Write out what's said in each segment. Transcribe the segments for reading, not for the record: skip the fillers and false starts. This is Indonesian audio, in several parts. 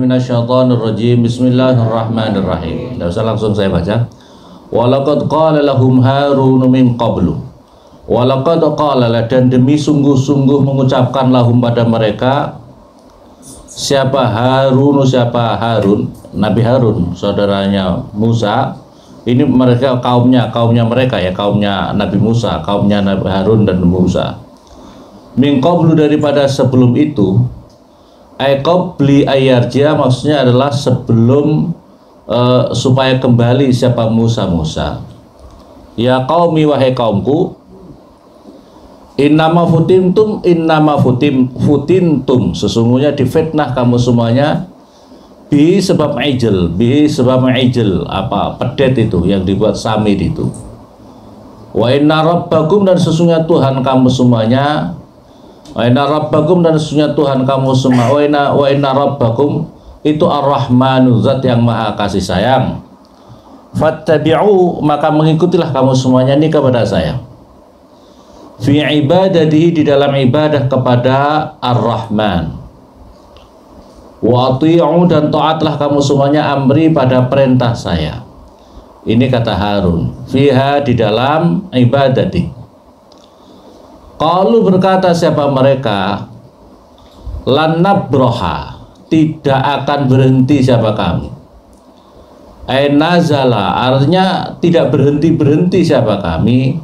minasyaitonir rajim. Bismillahirrahmanirrahim. Tidak usah langsung saya baca. Walaqad qala lahum Harun min qablu. Walaqad qala, dan demi sungguh-sungguh mengucapkan lahum pada mereka. Siapa Harun? Nabi Harun, saudaranya Musa. Ini mereka kaumnya mereka ya, kaumnya Nabi Musa, kaumnya Nabi Harun dan Musa. Min qablu, daripada sebelum itu. Qabli ayarja, maksudnya adalah sebelum supaya kembali siapa Musa. Ya qaumi, wahai kaumku, innama futintum, sesungguhnya difitnah kamu semuanya. Bi sebab ijl, apa pedet itu yang dibuat samit itu. Wa inna rabbakum, dan sesungguhnya Tuhan kamu semuanya. Wa inna rabbakum, dan sesungguhnya Tuhan kamu semua. Wa inna rabbakum itu ar-Rahmanu, zat yang maha kasih sayang. Fattabi'u, maka mengikutilah kamu semuanya ini kepada saya. Fi ibadatihi, di dalam ibadah kepada Ar-Rahman. Wa ati'u, dan taatlah kamu semuanya amri, pada perintah saya. Ini kata Harun. Fiha, di dalam ibadati. Qalu, berkata siapa mereka, lan nabroha, tidak akan berhenti siapa kami. Nazala, artinya tidak berhenti siapa kami.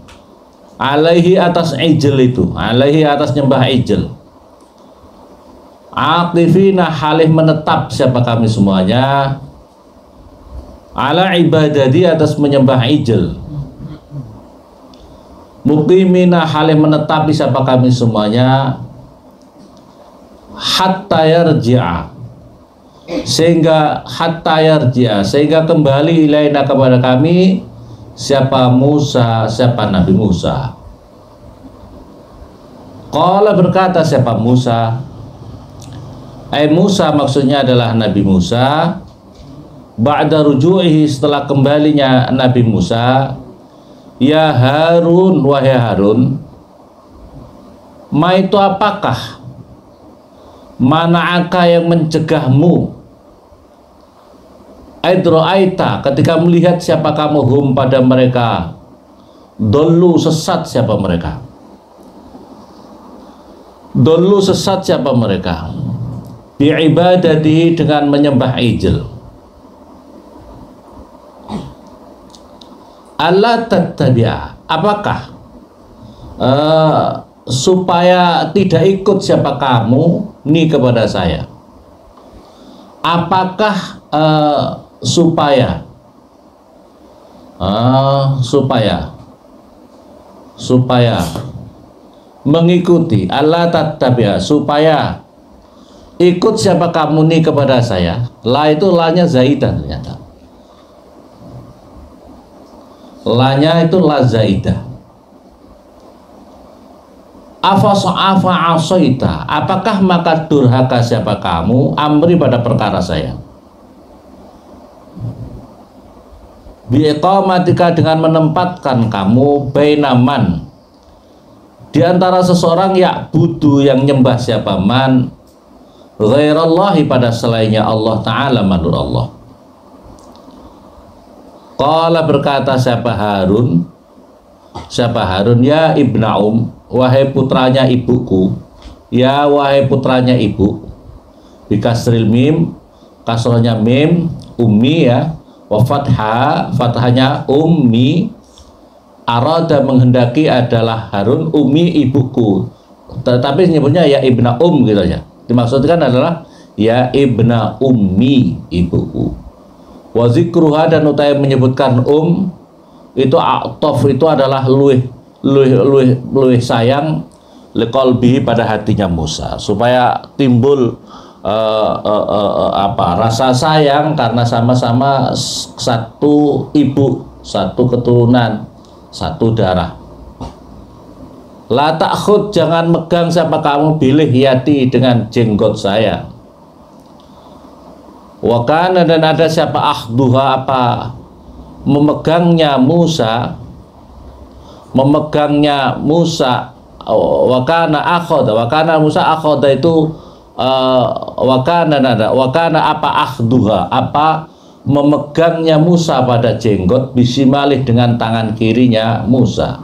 Alaihi, atas ijl itu, alaihi, atas nyembah ijl. Aqifina, halih menetap siapa kami semuanya. Ala ibadati, atas menyembah ijl. Muqimina, halih menetapi siapa kami semuanya. Hatta yarji'a, sehingga kembali ilaina, kepada kami siapa Musa, siapa Nabi Musa. Qala, berkata siapa Musa, Musa maksudnya adalah Nabi Musa. Ba'da ruju'ihi, setelah kembalinya Nabi Musa. Ya Harun, wahai Harun, ma itu apakah, mana'aka, yang mencegahmu, aidro'aita, ketika melihat siapa kamu, hum, pada mereka, dolu, sesat siapa mereka, bi'ibadati, dengan menyembah ijl. Allah tattabi'a, apakah supaya tidak ikut siapa kamu ni kepada saya. Apakah supaya mengikuti, Allah tattabi'a, supaya ikut siapa kamu nih kepada saya. La itu lanya zaidah, ternyata lanya itu la zaidah. Afa asoita, apakah maka durhaka siapa kamu, amri, pada perkara saya. Biiqamatika, dengan menempatkan kamu, bainaman, di antara seseorang, ya budu, yang nyembah siapa, man, ghairallahi, pada selainnya Allah Ta'ala, manur Allah. Qala, berkata siapa Harun, ya ibna wahai putranya ibuku, ya wahai putranya ibu, bikasril mim, kasrohnya mim, ummi ya, wa fathahnya ummi, arada, menghendaki, adalah Harun, ummi, ibuku, tetapi nyebutnya ya ibna gitu ya, dimaksudkan adalah ya ibna ummi, ibuku. Wa zikruha, dan utai menyebutkan itu a'tof, itu adalah luih sayang, liqalbihi, pada hatinya Musa, supaya timbul rasa sayang, karena sama-sama satu ibu, satu keturunan, satu darah. La ta'khud, jangan megang siapa kamu, bilih yati, dengan jenggot saya. Wakana, dan ada siapa akhduha, apa memegangnya Musa, wakana akhoda, wakana Musa akhoda, itu wakana apa akhduha, apa memegangnya Musa pada jenggot, bisimalih dengan tangan kirinya Musa,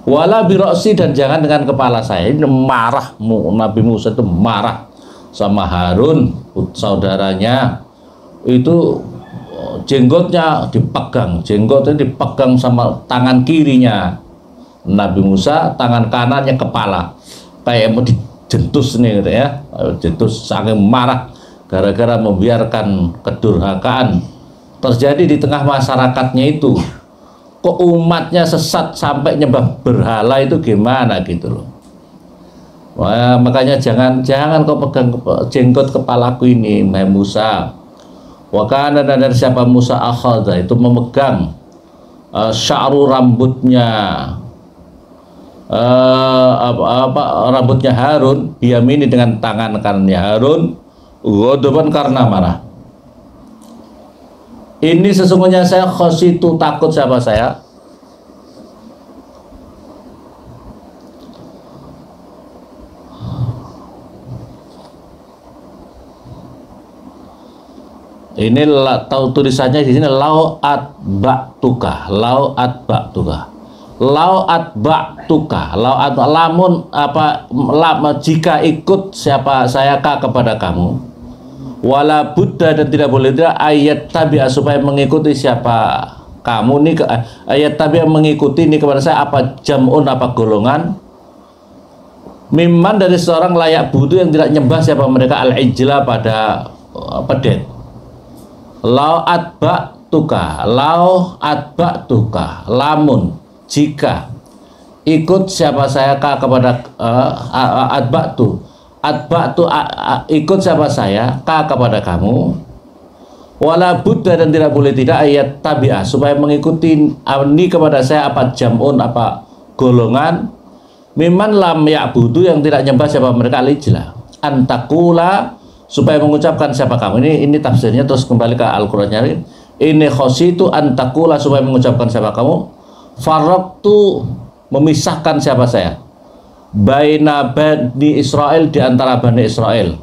wala biroksi, dan jangan dengan kepala saya. Ini marah, Nabi Musa itu marah sama Harun saudaranya, itu jenggotnya dipegang sama tangan kirinya Nabi Musa, tangan kanannya kepala, kayak mau dijentus nih gitu ya, jentus, saking marah gara-gara membiarkan kedurhakaan terjadi di tengah masyarakatnya itu. Kok umatnya sesat sampai nyembah berhala, itu gimana gitu loh. Wah, makanya jangan kau pegang jenggot kepalaku ini, Musa. Wakana, dan dari siapa Musa akhadha, itu memegang sya'ru rambutnya rambutnya Harun, biyamini dengan tangan kanannya Harun, ghadaban karena marah. Ini sesungguhnya saya khasyitu, takut siapa saya, ini tahu tulisannya di sini, lau atba'tuka, lamun jika ikut siapa saya kepada kamu, wala buddha, dan tidak boleh tidak ayat tabi'a, supaya mengikuti siapa kamu nih, ayat tabi'a mengikuti ini kepada saya, apa jam'un, apa golongan, mimman, dari seorang layak budu yang tidak nyembah siapa mereka, al-ijla, pada pedet. Lau atba'tuka, lamun jika ikut siapa saya kepada ikut siapa saya kepada kamu, wala buddha, dan tidak boleh tidak ayat tabi'ah, supaya mengikuti ini kepada saya, apa jam'un, apa golongan, mimman lam ya'budu, yang tidak nyembah siapa mereka, al-ijla, antakula, supaya mengucapkan siapa kamu. Ini tafsirnya, terus kembali ke Al-Qur'an nyari. Ini khositu antakula, supaya mengucapkan siapa kamu, farraktu, memisahkan siapa saya, baina bani Israel, di antara bani Israel,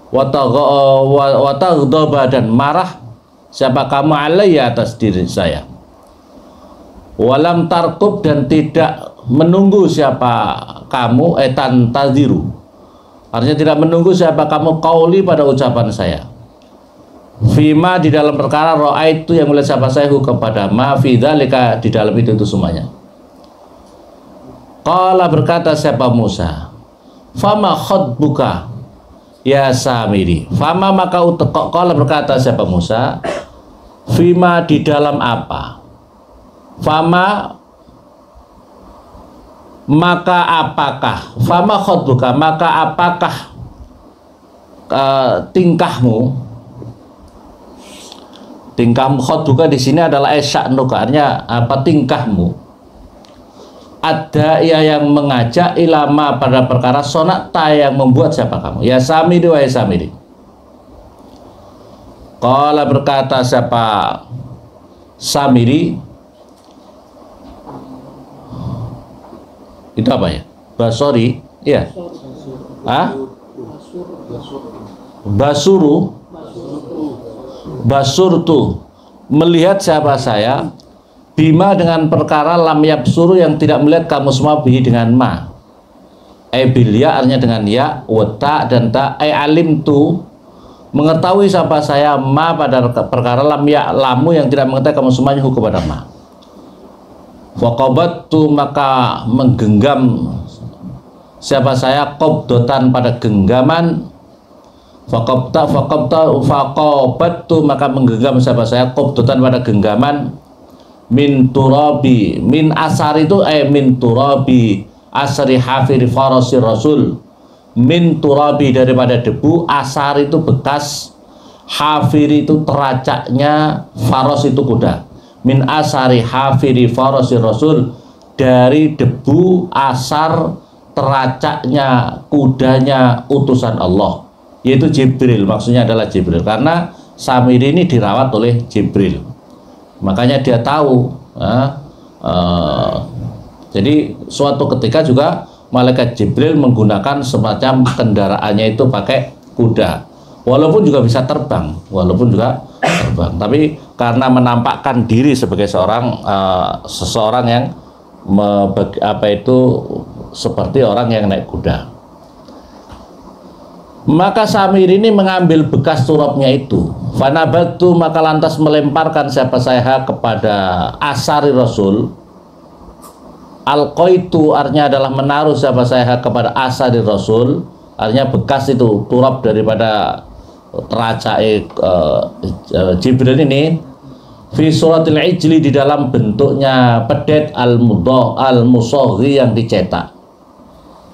wataghdaba, dan marah siapa kamu alayya, atas diri saya, walam tarqub, dan tidak menunggu siapa kamu, tantaziru, artinya tidak menunggu siapa kamu, qauli, pada ucapan saya, fima, di dalam perkara, ra'aitu, yang melihat siapa saya, kepada ma fi dzalika, di dalam itu semuanya. Qala, berkata siapa Musa, fama khotbuka ya Samiri, fama, maka qala, berkata siapa Musa, fima, di dalam apa, fama, maka apakah, fama khotbuka, maka apakah tingkahmu, khotbuka di sini adalah esya'nuka, artinya apa tingkahmu, ada yang mengajak, ilama, pada perkara, sonata, yang membuat siapa kamu, ya Samiri, wahai Samiri. Qala, berkata siapa Samiri, itu apa ya, Basori, ya, Basurtu, melihat siapa saya, bima, dengan perkara, lam yabsuru, yang tidak melihat kamu semua, bihi, dengan ma, bilya, artinya dengan ya, wata, dan ta, alim tu, mengetahui siapa saya, ma, pada perkara, lam ya lamu, yang tidak mengetahui kamu semuanya, kepada ma. Faqabattu, maka menggenggam siapa saya, qabdotan, pada genggaman, faqabattu, maka menggenggam siapa saya, qabdotan, pada genggaman, min turabi, min asar itu min turabi asri hafir farasi rasul, min turabi, daripada debu, asar itu bekas, hafir itu teracaknya, faros itu kuda, min asari hafiri farasi rasul, dari debu asar teracaknya kudanya utusan Allah, yaitu Jibril. Maksudnya adalah Jibril, karena Samiri ini dirawat oleh Jibril, makanya dia tahu. Jadi suatu ketika juga malaikat Jibril menggunakan semacam kendaraannya itu pakai kuda. Walaupun juga bisa terbang, tapi karena menampakkan diri sebagai seseorang yang seperti orang yang naik kuda. Maka Samir ini mengambil bekas turabnya itu. Fanabatu, maka lantas melemparkan siapa saya kepada asari Rasul. Alqaitu artinya adalah menaruh siapa saya kepada asari Rasul, artinya bekas itu turab daripada teracae Jibril ini, fi suratil ijli, di dalam bentuknya pedet al-musaghi yang dicetak.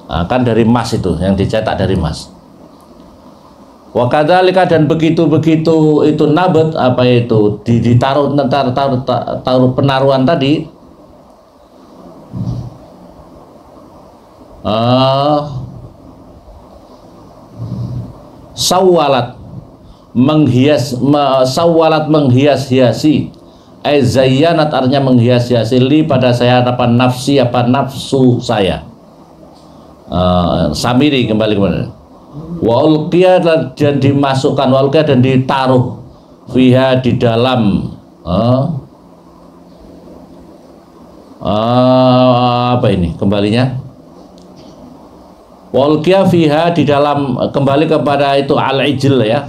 Kan dari emas itu, yang dicetak dari emas. Wa kadzalika, dan begitu itu nabat ditaruh penaruhan tadi, sawalat menghias-hiasi, zayyanat artinya menghias-hiasi, li pada saya nafsu saya. Samiri kembali kepada wa ulqiya, dan dimasukkan, wa ulqiya, dan ditaruh, fiha, di dalam kembalinya wa ulqiya fiha, di dalam, kembali kepada itu al-ijl ya,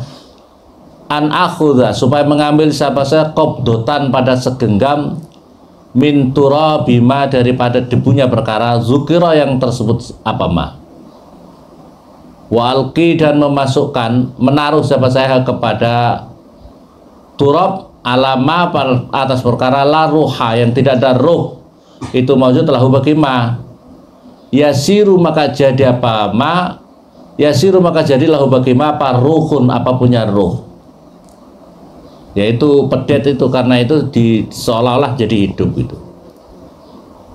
an akhudha, supaya mengambil siapa saya qabdotan pada segenggam, min turabima, daripada debunya perkara, zukira yang tersebut walki, dan memasukkan, menaruh siapa saya kepada turab, alama, atas perkara la ruha, yang tidak ada ruh, itu maksud lahu bagi yasiru, maka jadi yasiru, maka jadi lahu bagi ruhun, punya ruh, yaitu pedet itu, karena itu seolah-olah jadi hidup itu.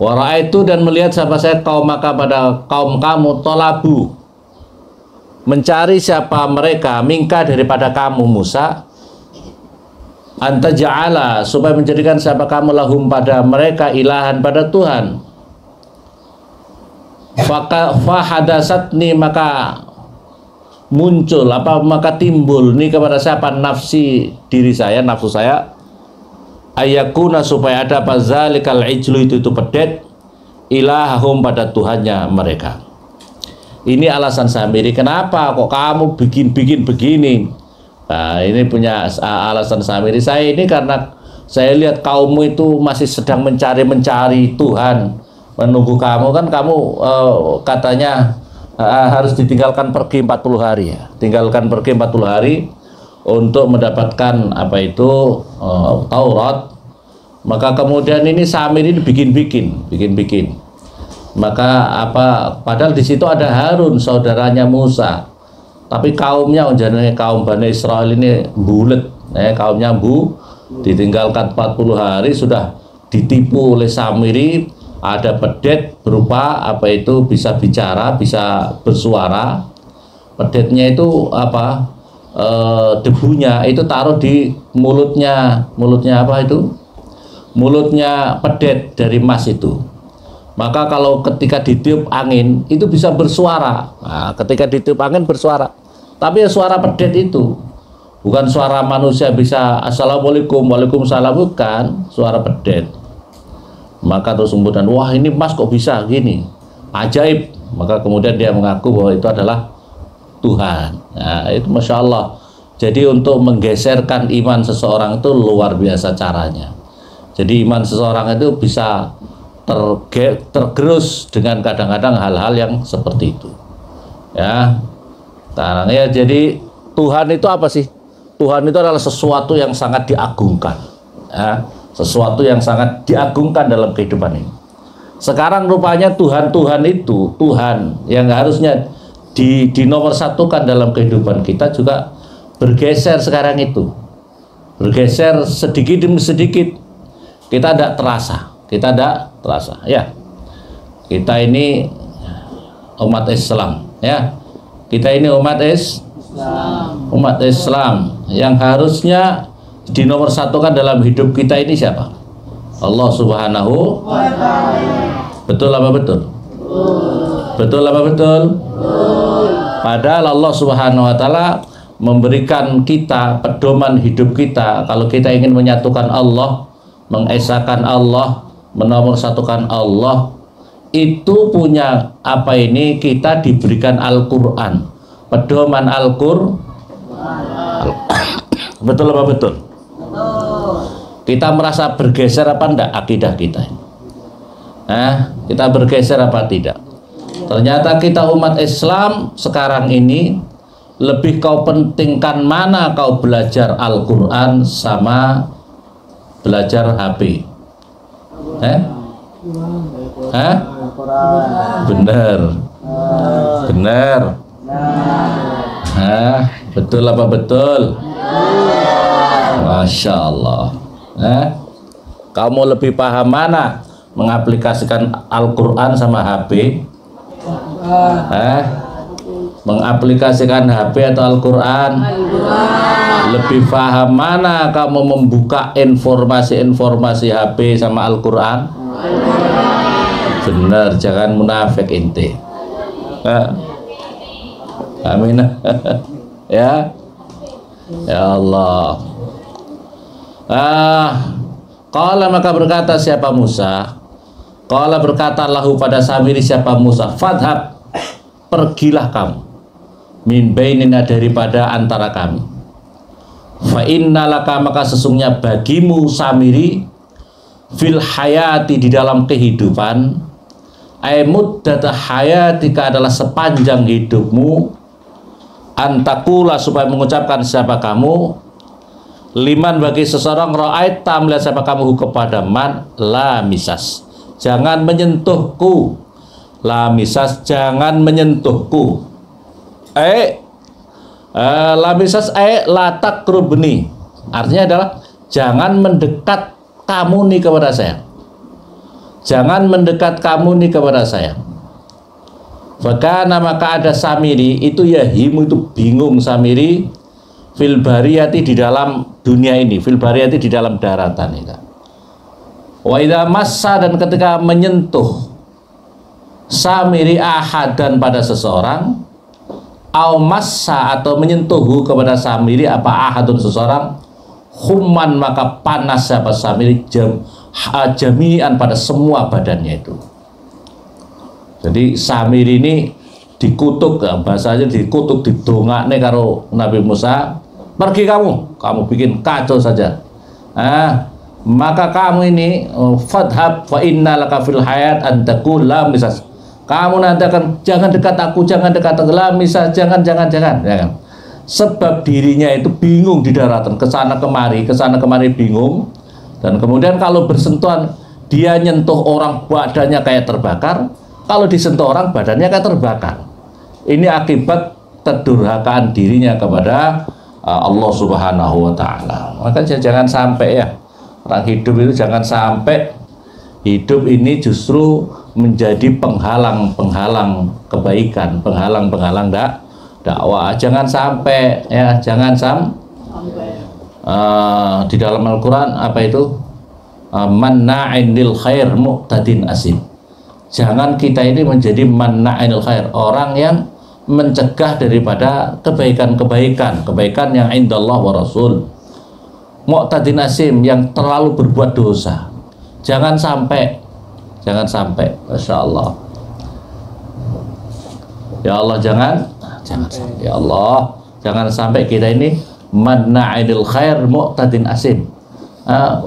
Wara itu, dan melihat siapa saya maka pada kaum kamu, tolabu, mencari siapa mereka, mingka, daripada kamu Musa, anta ja'ala, supaya menjadikan siapa kamu lahum pada mereka ilahan, pada Tuhan. Fahadasatni, maka muncul maka timbul nih kepada siapa, nafsu saya, ayakuna, supaya ada zalikal ijlu, itu pedet, ilahum, pada Tuhannya mereka. Ini alasan Samiri, kenapa kok kamu bikin begini. Nah, ini punya alasan Samiri. Saya ini karena saya lihat kaummu itu masih sedang mencari Tuhan, menunggu kamu, kan kamu katanya harus ditinggalkan pergi 40 hari ya. Tinggalkan pergi 40 hari untuk mendapatkan Taurat. Maka kemudian ini Samiri ini bikin. Maka padahal di situ ada Harun, saudaranya Musa, tapi kaumnya kaum Bani Israel ini bulet, kaumnya ditinggalkan 40 hari sudah ditipu oleh Samiri. Ada pedet berupa bisa bicara, bisa bersuara. Pedetnya itu debunya itu taruh di mulutnya pedet dari emas itu. Maka kalau ketika ditiup angin itu bisa bersuara. Nah, ketika ditiup angin bersuara. Tapi suara pedet itu bukan suara manusia bisa assalamualaikum, waalaikumsalam, bukan, suara pedet. Maka terus kemudian, wah ini emas kok bisa gini, ajaib. Maka kemudian dia mengaku bahwa itu adalah Tuhan. Nah, itu Masya Allah. Jadi untuk menggeserkan iman seseorang itu luar biasa caranya. Jadi iman seseorang itu bisa tergerus dengan kadang-kadang hal-hal yang seperti itu ya. Sekarang ya, jadi Tuhan itu apa sih? Tuhan itu adalah sesuatu yang sangat diagungkan ya, sesuatu yang sangat diagungkan dalam kehidupan ini. Sekarang rupanya Tuhan itu Tuhan yang harusnya dinomorsatukan dalam kehidupan kita juga bergeser sekarang itu, bergeser sedikit demi sedikit. Kita tidak terasa ya. Kita ini umat Islam ya. Kita ini umat Islam yang harusnya dinomorsatukan dalam hidup kita ini siapa? Allah Subhanahu wa ta'ala. Betul apa betul? Betul apa betul? Padahal Allah Subhanahu wa taala memberikan kita pedoman hidup kita. Kalau kita ingin menyatukan Allah, mengesahkan Allah, menomorsatukan Allah, itu punya apa ini, kita diberikan Al-Qur'an. Pedoman Al-Qur'an. Betul apa betul? Kita merasa bergeser apa enggak akidah kita? Kita bergeser apa tidak? Ternyata kita umat Islam sekarang ini lebih kau pentingkan mana kau belajar Al-Quran sama belajar HP? Bener, bener. Betul apa betul? Masya Allah. Kamu lebih paham mana mengaplikasikan Al-Quran sama HP? Mengaplikasikan HP atau Al-Quran? Lebih paham mana kamu membuka informasi-informasi HP sama Al-Quran? Benar, jangan munafik inti. Amin. Ya Allah. Qala, maka berkata siapa Musa? Qala, berkata lahu pada Samiri siapa Musa, fadhab, pergilah kamu, min bainina, daripada antara kami. Fa innalaka, maka sesungguhnya bagimu Samiri, fil hayati, di dalam kehidupan, ay muddata hayatika, adalah sepanjang hidupmu, antakula, supaya mengucapkan siapa kamu, liman, bagi seseorang, ra'aita, melihat siapa kamu, kepada man, la misas, jangan menyentuhku, la misas, jangan menyentuhku, la misas, la takrubni, artinya adalah jangan mendekat kamu nih kepada saya, jangan mendekat kamu nih kepada saya. Fakana, maka ada Samiri itu yahimu, itu bingung Samiri, fil bariyati, di dalam dunia ini, fil bariyati, di dalam daratan itu. Wa idza massa, dan ketika menyentuh Samiri ahadan, pada seseorang, au massa, atau menyentuh kepada Samiri apa ahadun, seseorang, humman, maka panas siapa Samiri, jami'an, pada semua badannya itu. Jadi Samiri ini dikutuk, bahasanya dikutuk, didongakne karo Nabi Musa, pergi kamu bikin kacau saja. Maka kamu ini fadhab fa innalaka fil hayat an taqul la misas, kamu nanti akan, jangan dekat aku, jangan dekat aku, la misas, jangan. Sebab dirinya itu bingung di daratan, kesana kemari bingung, dan kemudian kalau bersentuhan, dia nyentuh orang badannya kayak terbakar, kalau disentuh orang badannya kayak terbakar. Ini akibat kedurhakaan dirinya kepada Allah Subhanahu wa ta'ala. Maka jangan sampai ya, orang hidup itu jangan sampai hidup ini justru menjadi penghalang kebaikan, penghalang dakwah. Jangan sampai ya, jangan sampai di dalam Al-Quran apa itu, manna'in lil khair mu'tadin asim. Jangan kita ini menjadi manna'in lil khair, orang yang mencegah daripada kebaikan yang indallah wa rasul, mu'tadin asim, yang terlalu berbuat dosa. Jangan sampai, Masya Allah. Ya Allah, jangan sampai. Ya Allah, jangan sampai kita ini manna'inil khair mu'tadin asim,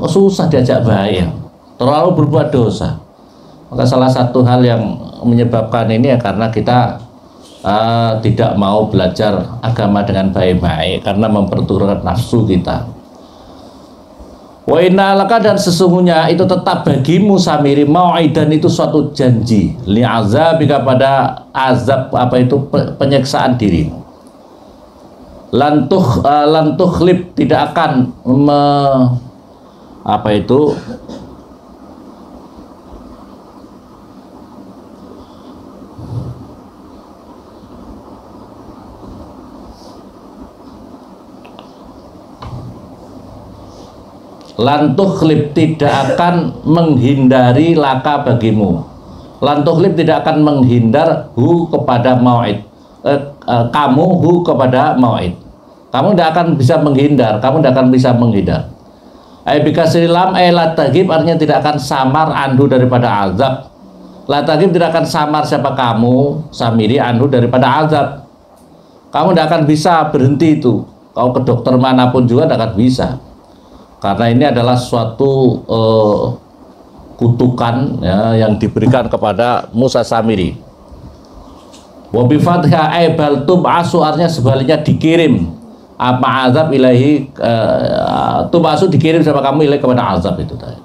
susah diajak baik, terlalu berbuat dosa. Maka salah satu hal yang menyebabkan ini ya karena kita tidak mau belajar agama dengan baik-baik, karena memperturutkan nafsu kita. Wa innalaka, dan sesungguhnya itu tetap bagimu Samiri, mau'idan, itu suatu janji, li'azabika, pada azab apa itu, penyiksaan dirimu. Lantukhlib, tidak akan apa itu, lantukhlib, tidak akan menghindari laka bagimu, Lantuhlib tidak akan menghindar hu kepada mau'id. Kamu hu kepada mau'id. Kamu tidak akan bisa menghindar, kamu tidak akan bisa menghindar. Bikasri lam la taghib artinya tidak akan samar anhu daripada azab. La taghib tidak akan samar siapa kamu Samiri anhu daripada azab. Kamu tidak akan bisa berhenti itu. Kau ke dokter manapun juga tidak akan bisa. Karena ini adalah suatu kutukan ya, yang diberikan kepada Musa Samiri. Wa bi fathha bal tub'asu artinya sebaliknya dikirim apa azab ilahi, tub'asu dikirim sama kamu ilahi kepada azab itu tadi.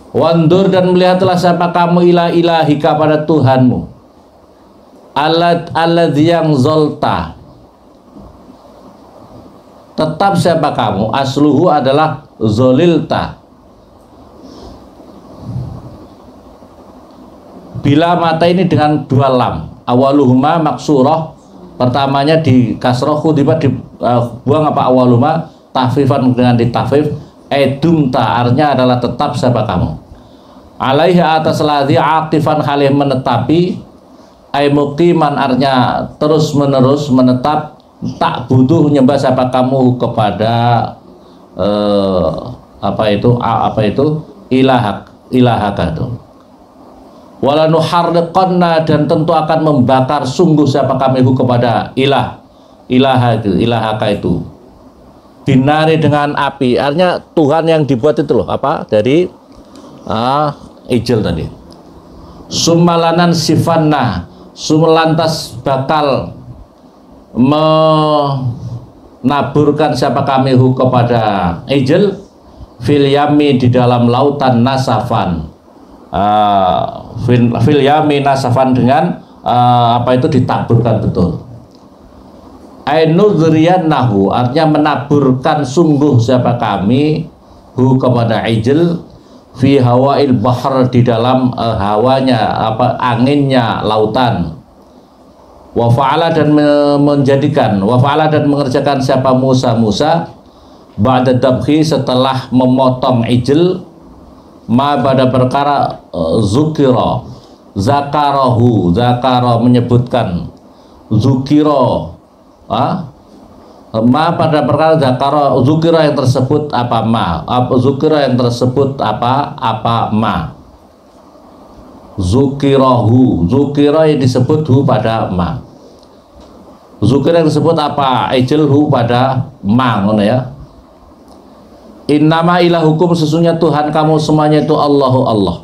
Wandur dan melihatlah siapa kamu ilahika pada Tuhanmu. Alladzi yang zolta, tetap siapa kamu, asluhu adalah zolilta. Bila mata ini dengan dua lam, awaluhuma maksurah, pertamanya di kasroh, khutibat dibuang apa awaluhuma, tahfifan dengan ditahfif, dumta artinya adalah tetap siapa kamu. Alaihi atas ladzi aktifan khalih menetapi, muqiman artinya terus menerus menetap, tak butuh nyembah siapa kamu kepada apa itu ilahaka itu. Wala nuharriqanna dan tentu akan membakar sungguh siapa kami kepada ilahaka itu. Binari dengan api, artinya Tuhan yang dibuat itu loh, apa dari ijil tadi. Sumalanan sifanna, lantas bakal menaburkan siapa kami kepada ijil fil yami di dalam lautan nasafan. Fil yami nasafan dengan apa itu ditaburkan betul. Ainudriyannahu artinya menaburkan sungguh siapa kami hu kepada ijil fi hawail bahr di dalam hawanya apa anginnya lautan. Wa fa'ala dan menjadikan wa fa'ala dan mengerjakan siapa Musa ba'da dabhi setelah memotong ijil ma pada perkara zukira zakarahu menyebutkan zukira ma pada perkara zukira yang tersebut apa ma zukira yang tersebut apa ma zukirahu zukira yang disebut hu pada ma zukira yang disebut apa ijil hu pada ma ngono ya. Innama ilahukum sesungguhnya Tuhan kamu semuanya itu Allahu Allah.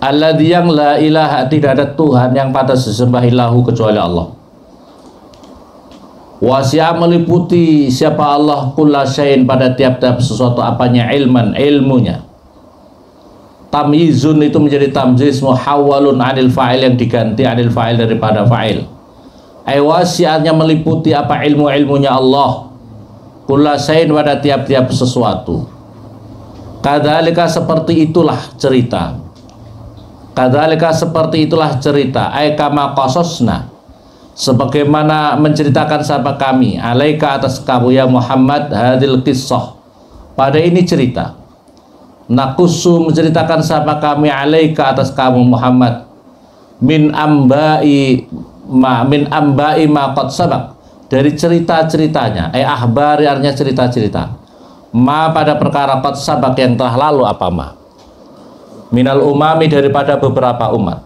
Alladzi yang la ilaha tidak ada Tuhan yang patut disembah ilahu kecuali Allah. Wasi'a meliputi siapa Allah kulla syai'in pada tiap-tiap sesuatu apanya ilman ilmunya. Tamyizun itu menjadi tamyiz muhawwalun anil fa'il yang diganti anil fa'il daripada fa'il. Wasi'anya meliputi apa ilmunya Allah. Kulla syai'in pada tiap-tiap sesuatu. Kadzalika seperti itulah cerita. Kadzalika seperti itulah cerita. Kama qasasna sebagaimana menceritakan sahabat kami alaika atas kamu ya Muhammad hadil qissah pada ini cerita. Nakusu menceritakan sahabat kami alaika atas kamu Muhammad min amba'i ma qad sabaq dari cerita-ceritanya ahbari artinya cerita-cerita ma pada perkara qad sabaq yang telah lalu apa ma minal umami daripada beberapa umat.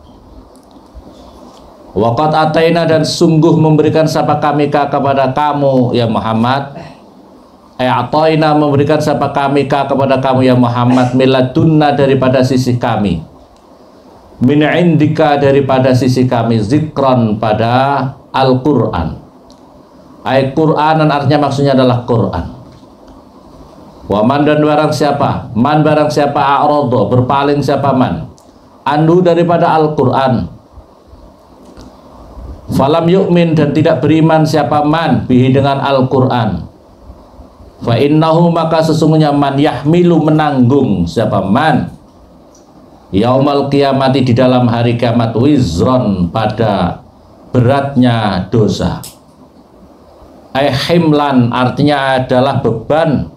Waqad ataina dan sungguh memberikan sapa kami kepada kamu ya Muhammad ataina memberikan sapa kami kepada kamu ya Muhammad miladunna daripada sisi kami min indika daripada sisi kami zikron pada Al-Quran. Quranan artinya maksudnya adalah Quran. Waman dan barang siapa man barang siapa a'rado berpaling siapa man anhu daripada Al-Quran falam yu'min dan tidak beriman siapa man bihi dengan Al-Quran fa innahu maka sesungguhnya man yahmilu menanggung siapa man yaumal qiyamati di dalam hari kiamat wizron pada beratnya dosa. Himlan artinya adalah beban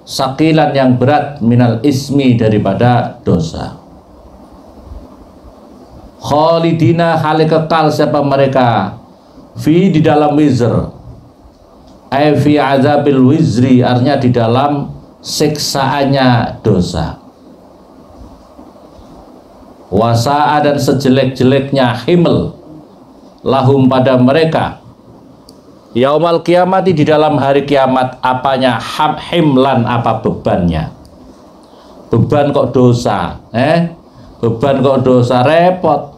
sakilan yang berat minal ismi daripada dosa. khalidina hale kekal siapa mereka fi di dalam wizr, ai fi azabil wizri, artinya di dalam siksaannya dosa. Wasa'a, dan sejelek-jeleknya himl lahum pada mereka yaumal kiamati, di dalam hari kiamat. Apanya? Himlan, apa bebannya? Beban kok dosa, beban kok dosa, repot.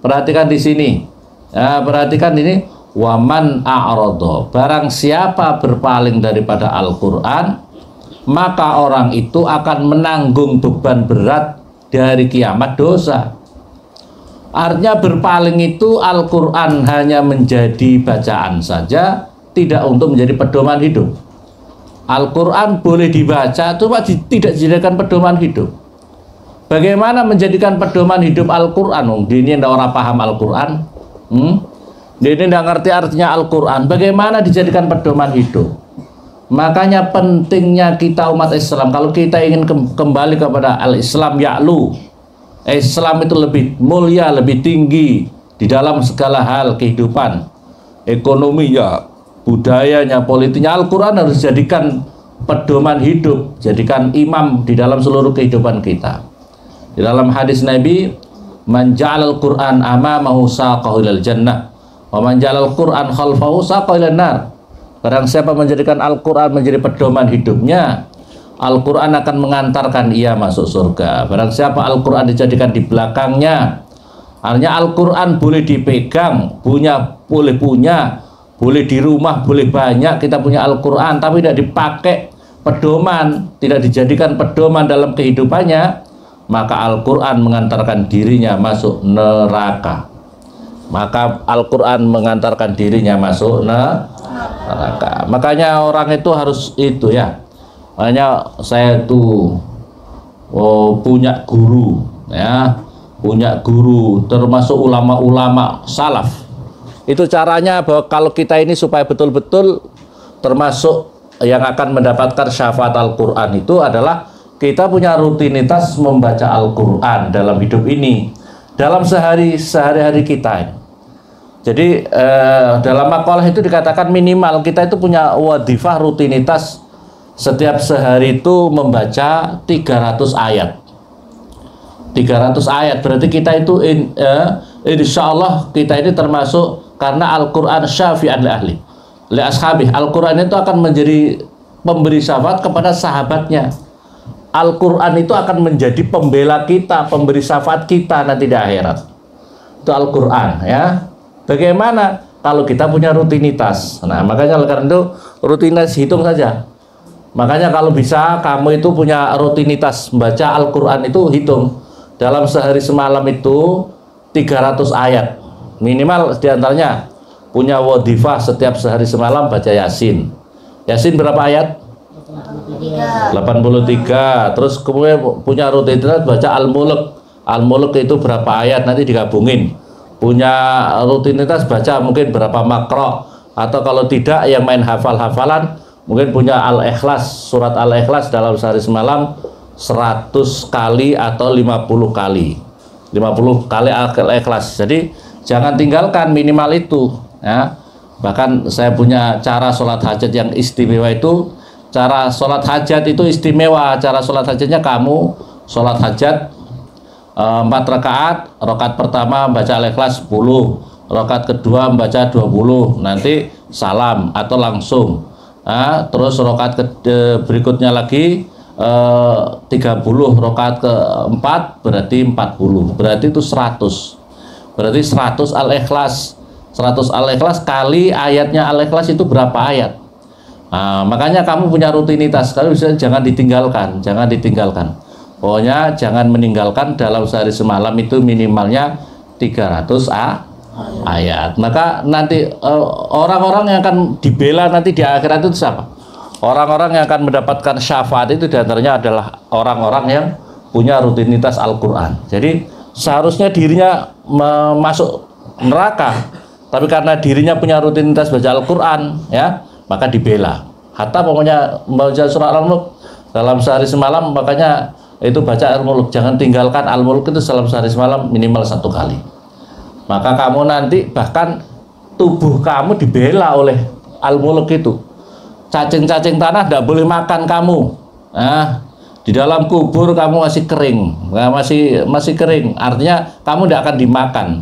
Perhatikan di sini, perhatikan ini, waman a'rada, barang siapa berpaling daripada Al-Quran, maka orang itu akan menanggung beban berat dari kiamat dosa. Artinya berpaling itu Al-Quran hanya menjadi bacaan saja, tidak untuk menjadi pedoman hidup. Al-Quran boleh dibaca, cuma tidak dijadikan pedoman hidup. Bagaimana menjadikan pedoman hidup Al-Quran? Ini tidak orang paham Al-Quran, ini tidak ngerti artinya Al-Quran. Bagaimana dijadikan pedoman hidup? Makanya pentingnya kita umat Islam, kalau kita ingin kembali kepada Al-Islam ya'lu, Islam itu lebih mulia, lebih tinggi di dalam segala hal kehidupan, ekonominya, budayanya, politiknya. Al-Quran harus jadikan pedoman hidup, jadikan imam di dalam seluruh kehidupan kita. Di dalam hadis Nabi, man ja'alal Qur'an amamahu saqahu ilal jannah wa man ja'alal Qur'an khalfahu saqahu ilan nar. Barang siapa menjadikan Al-Quran menjadi pedoman hidupnya, Al-Quran akan mengantarkan ia masuk surga. Barang siapa Al-Quran dijadikan di belakangnya, artinya Al-Quran boleh dipegang, boleh punya, boleh di rumah, boleh banyak kita punya Al-Quran, tapi tidak dipakai pedoman, tidak dijadikan pedoman dalam kehidupannya, maka Al-Quran mengantarkan dirinya masuk neraka. Maka Al-Quran mengantarkan dirinya masuk neraka. Makanya orang itu harus itu ya. Makanya saya tuh punya guru ya, punya guru termasuk ulama-ulama salaf. Itu caranya bahwa kalau kita ini supaya betul-betul termasuk yang akan mendapatkan syafaat Al-Quran itu adalah kita punya rutinitas membaca Al-Quran dalam hidup ini, dalam sehari-hari kita. Jadi dalam makalah itu dikatakan minimal kita itu punya wadifah rutinitas setiap sehari itu membaca 300 ayat. 300 ayat berarti kita itu insya Allah kita ini termasuk, karena Al-Quran syafi'an li ahli li ashabih. Al-Quran itu akan menjadi pemberi syafaat kepada sahabatnya. Al-Quran itu akan menjadi pembela kita, pemberi syafaat kita nanti di akhirat. Itu Al-Quran ya. Bagaimana kalau kita punya rutinitas? Nah makanya karena itu rutinitas hitung saja. Makanya kalau bisa kamu itu punya rutinitas membaca Al-Quran itu hitung. Dalam sehari semalam itu 300 ayat. Minimal diantaranya punya wadifah setiap sehari semalam baca Yasin. Yasin berapa ayat? 83. Terus kemudian punya rutinitas baca Al-Mulk. Al-Mulk itu berapa ayat? Nanti digabungin. Punya rutinitas baca mungkin berapa makro. Atau kalau tidak yang main hafal-hafalan, mungkin punya Al-Ikhlas, surat Al-Ikhlas dalam sehari semalam 100 kali atau 50 kali 50 kali Al-Ikhlas. Jadi jangan tinggalkan minimal itu ya. Bahkan saya punya cara sholat hajat yang istimewa itu. Cara sholat hajat itu istimewa. Cara sholat hajatnya kamu sholat hajat 4 rakaat. Rakaat pertama baca Al-Ikhlas 10, rakaat kedua membaca 20, nanti salam atau langsung. Nah, terus rakaat berikutnya lagi 30, rakaat keempat berarti 40, berarti itu 100, berarti 100 Al-Ikhlas. 100 Al-Ikhlas kali ayatnya Al-Ikhlas itu berapa ayat? Nah, makanya kamu punya rutinitas, kalau bisa jangan ditinggalkan, jangan ditinggalkan. Pokoknya jangan meninggalkan dalam sehari semalam itu minimalnya 300 ayat. Maka nanti orang-orang yang akan dibela nanti di akhirat itu siapa? Orang-orang yang akan mendapatkan syafaat itu diantaranya adalah orang-orang yang punya rutinitas Al-Quran. Jadi seharusnya dirinya masuk neraka, tapi karena dirinya punya rutinitas baca Al-Quran ya, maka dibela. Hatta pokoknya membaca surah Al-Mulk dalam sehari semalam, makanya itu baca Al-Mulk, jangan tinggalkan Al-Mulk itu dalam sehari semalam minimal 1 kali. maka kamu nanti bahkan tubuh kamu dibela oleh Al-Mulk itu. Cacing-cacing tanah tidak boleh makan kamu. Nah, di dalam kubur kamu masih kering, masih kering. Artinya kamu tidak akan dimakan.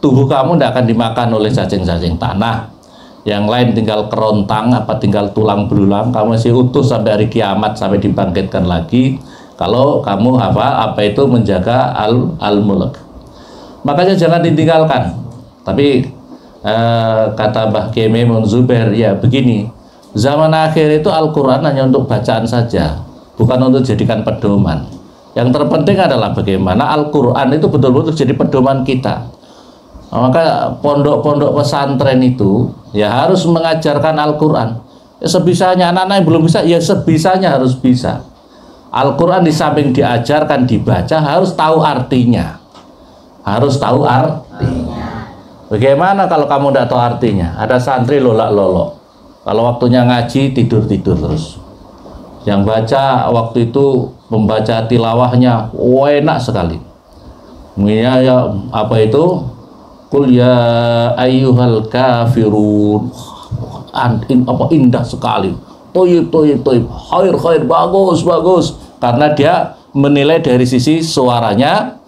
Tubuh kamu tidak akan dimakan oleh cacing-cacing tanah. Yang lain tinggal kerontang, tinggal tulang belulang. Kamu masih utuh sampai hari kiamat, sampai dibangkitkan lagi. Kalau kamu itu menjaga Al-Mulk. Makanya jangan ditinggalkan. Tapi kata Mbah Kiai Maimun Zubair, ya begini, zaman akhir itu Al-Quran hanya untuk bacaan saja, bukan untuk jadikan pedoman. Yang terpenting adalah bagaimana Al-Quran itu betul-betul jadi pedoman kita. Maka pondok-pondok pesantren itu ya harus mengajarkan Al-Quran ya, sebisanya. Anak-anak yang belum bisa ya sebisanya harus bisa. Al-Quran di samping diajarkan, dibaca, harus tahu artinya. Bagaimana kalau kamu tidak tahu artinya? Ada santri lolak-lolok, kalau waktunya ngaji tidur-tidur terus. Yang baca waktu itu membaca tilawahnya enak sekali. Ya, Qul ya ayyuhal kafirun, indah sekali. Toyib, khair, bagus. Karena dia menilai dari sisi suaranya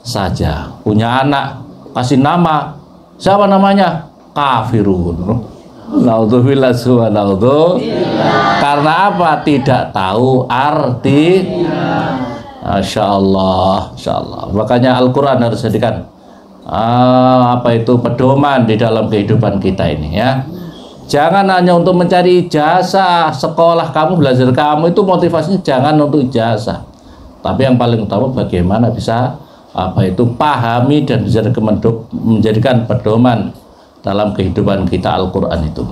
saja. Punya anak, kasih nama, siapa namanya? Kafirun. Naudzubillah subhanallah. Karena apa? Tidak tahu arti. Masya Allah. Makanya Al-Quran harus jadikan pedoman di dalam kehidupan kita ini ya. Jangan hanya untuk mencari ijazah sekolah, kamu belajar kamu itu motivasinya jangan untuk ijazah. Tapi yang paling utama bagaimana bisa pahami dan bisa menjadikan pedoman dalam kehidupan kita Al-Quran itu.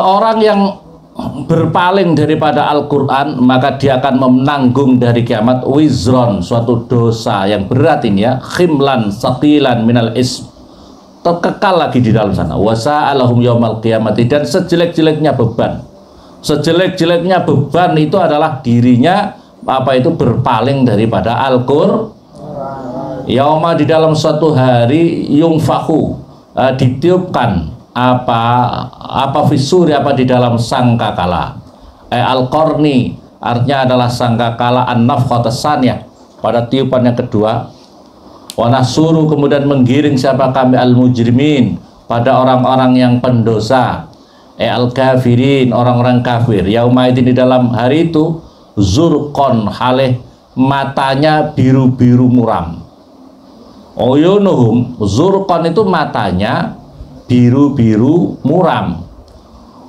Orang yang berpaling daripada Al-Quran maka dia akan menanggung dari kiamat wizron, suatu dosa yang berat ini ya, khimlan saqilan minal ism, terkekal lagi di dalam sana. Wasa'alahum yaumal qiyamati, dan sejelek-jeleknya beban itu adalah dirinya berpaling daripada Al-Qur'an. Yauma, di dalam suatu hari, yungfahu, ditiupkan fisuri di dalam sangkakala. Al-qarni artinya adalah sangkakala, an-nafkhatus tsaniyah pada tiupan yang kedua. Wa nasuru, kemudian menggiring siapa kami al-mujrimin, pada orang-orang yang pendosa. Al-kafirin, orang-orang kafir. Yauma itu, di dalam hari itu, zurqon, halih matanya biru-biru muram. Uyunuhum, zurqon itu matanya biru-biru muram.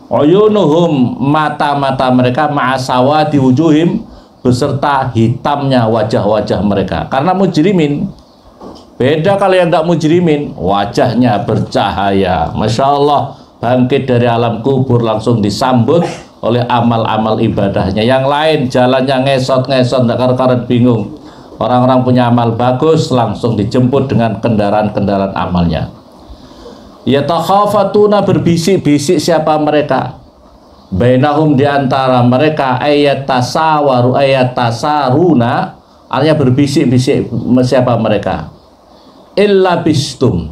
Uyunuhum, mata-mata mereka, ma'asawa diwujuhim, beserta hitamnya wajah-wajah mereka. Karena mujrimin. Beda kalau yang tidak mujrimin, wajahnya bercahaya. Masya Allah, bangkit dari alam kubur langsung disambut oleh amal-amal ibadahnya. Yang lain jalannya ngesot-ngesot, tidak karu-karuan, bingung. Orang-orang punya amal bagus langsung dijemput dengan kendaraan-kendaraan amalnya. Yatakhafatuna, berbisik-bisik siapa mereka? Bainahum, diantara mereka, ayatasaruna, artinya berbisik-bisik siapa mereka? Illa bistum,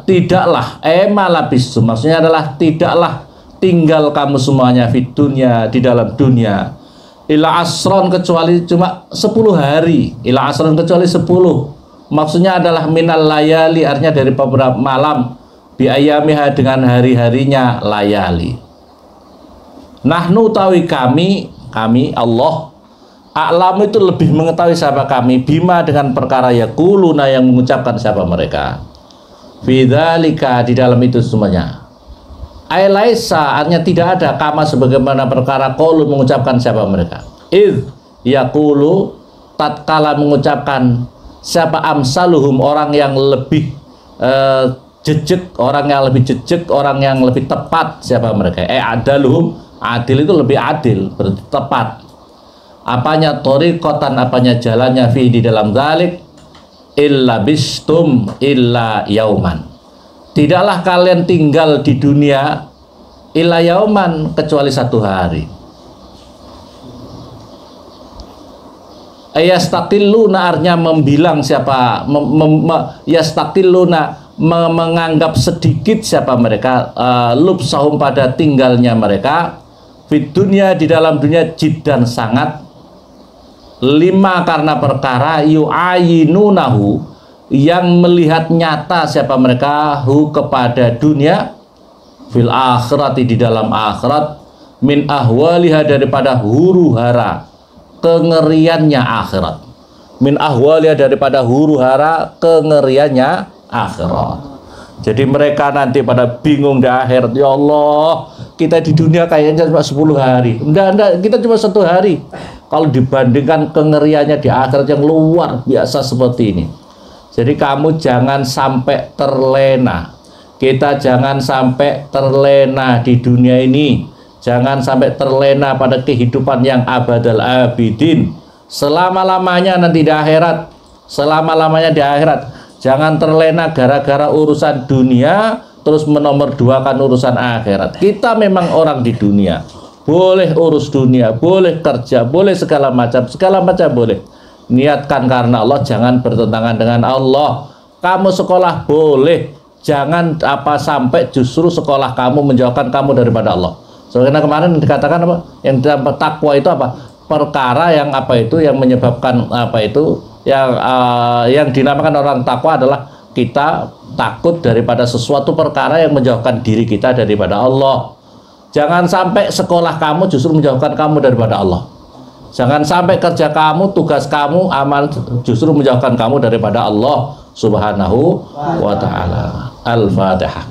tidaklah, malabistum, maksudnya adalah tidaklah tinggal kamu semuanya di dalam dunia, ila asron, kecuali cuma 10 hari, ila asron, kecuali 10, maksudnya adalah minal layali, artinya dari beberapa malam, biayamiha, dengan hari-harinya layali. Nahnu, tawi kami Allah, a'lam, itu lebih mengetahui siapa kami, bima, dengan perkara yaquluna, yang mengucapkan siapa mereka, bidzalika, di dalam itu semuanya. Ailaisa, artinya tidak ada, kama, sebagaimana perkara qaulu, mengucapkan siapa mereka. Id yaqulu, tatkala mengucapkan siapa, amsaluhum, orang yang lebih jejek, orang yang lebih tepat siapa mereka. Adaluhum, adil itu lebih adil, berarti tepat. Apanya? Thoriqatan, apanya jalannya, fi, di dalam dzalik, illa bistum illa yauman, tidaklah kalian tinggal di dunia illa yauman, kecuali 1 hari. Yastaqilluna artinya membilang siapa, yastaqilluna menganggap sedikit siapa mereka, lubsahum pada tinggalnya mereka, fid dunya di dalam dunia, jiddan sangat, lima karena perkara, yu'ayinunahu yang melihat nyata siapa mereka, hu kepada dunia, fil akhirati di dalam akhirat, min ahwaliha daripada huru hara kengeriannya akhirat, min ahwaliha daripada huru hara kengeriannya akhirat. Jadi mereka nanti pada bingung di akhirat, ya Allah, kita di dunia kayaknya cuma 10 hari. Enggak, kita cuma 1 hari. Kalau dibandingkan kengeriannya di akhirat yang luar biasa seperti ini. Jadi kamu jangan sampai terlena. Kita jangan sampai terlena di dunia ini. Jangan sampai terlena pada kehidupan yang abadal abidin. Selama-lamanya nanti di akhirat. Selama-lamanya di akhirat. Jangan terlena gara-gara urusan dunia terus menomorduakan urusan akhirat. Kita memang orang di dunia, boleh urus dunia, boleh kerja, boleh segala macam boleh. Niatkan karena Allah, jangan bertentangan dengan Allah. Kamu sekolah boleh, jangan sampai justru sekolah kamu menjauhkan kamu daripada Allah. Soalnya kemarin dikatakan apa? Yang dalam takwa itu apa? Perkara yang yang menyebabkan yang dinamakan orang takwa adalah kita takut daripada sesuatu perkara yang menjauhkan diri kita daripada Allah. Jangan sampai sekolah kamu justru menjauhkan kamu daripada Allah. Jangan sampai kerja kamu, tugas kamu, amal justru menjauhkan kamu daripada Allah Subhanahu wa ta'ala. Al-Fatihah.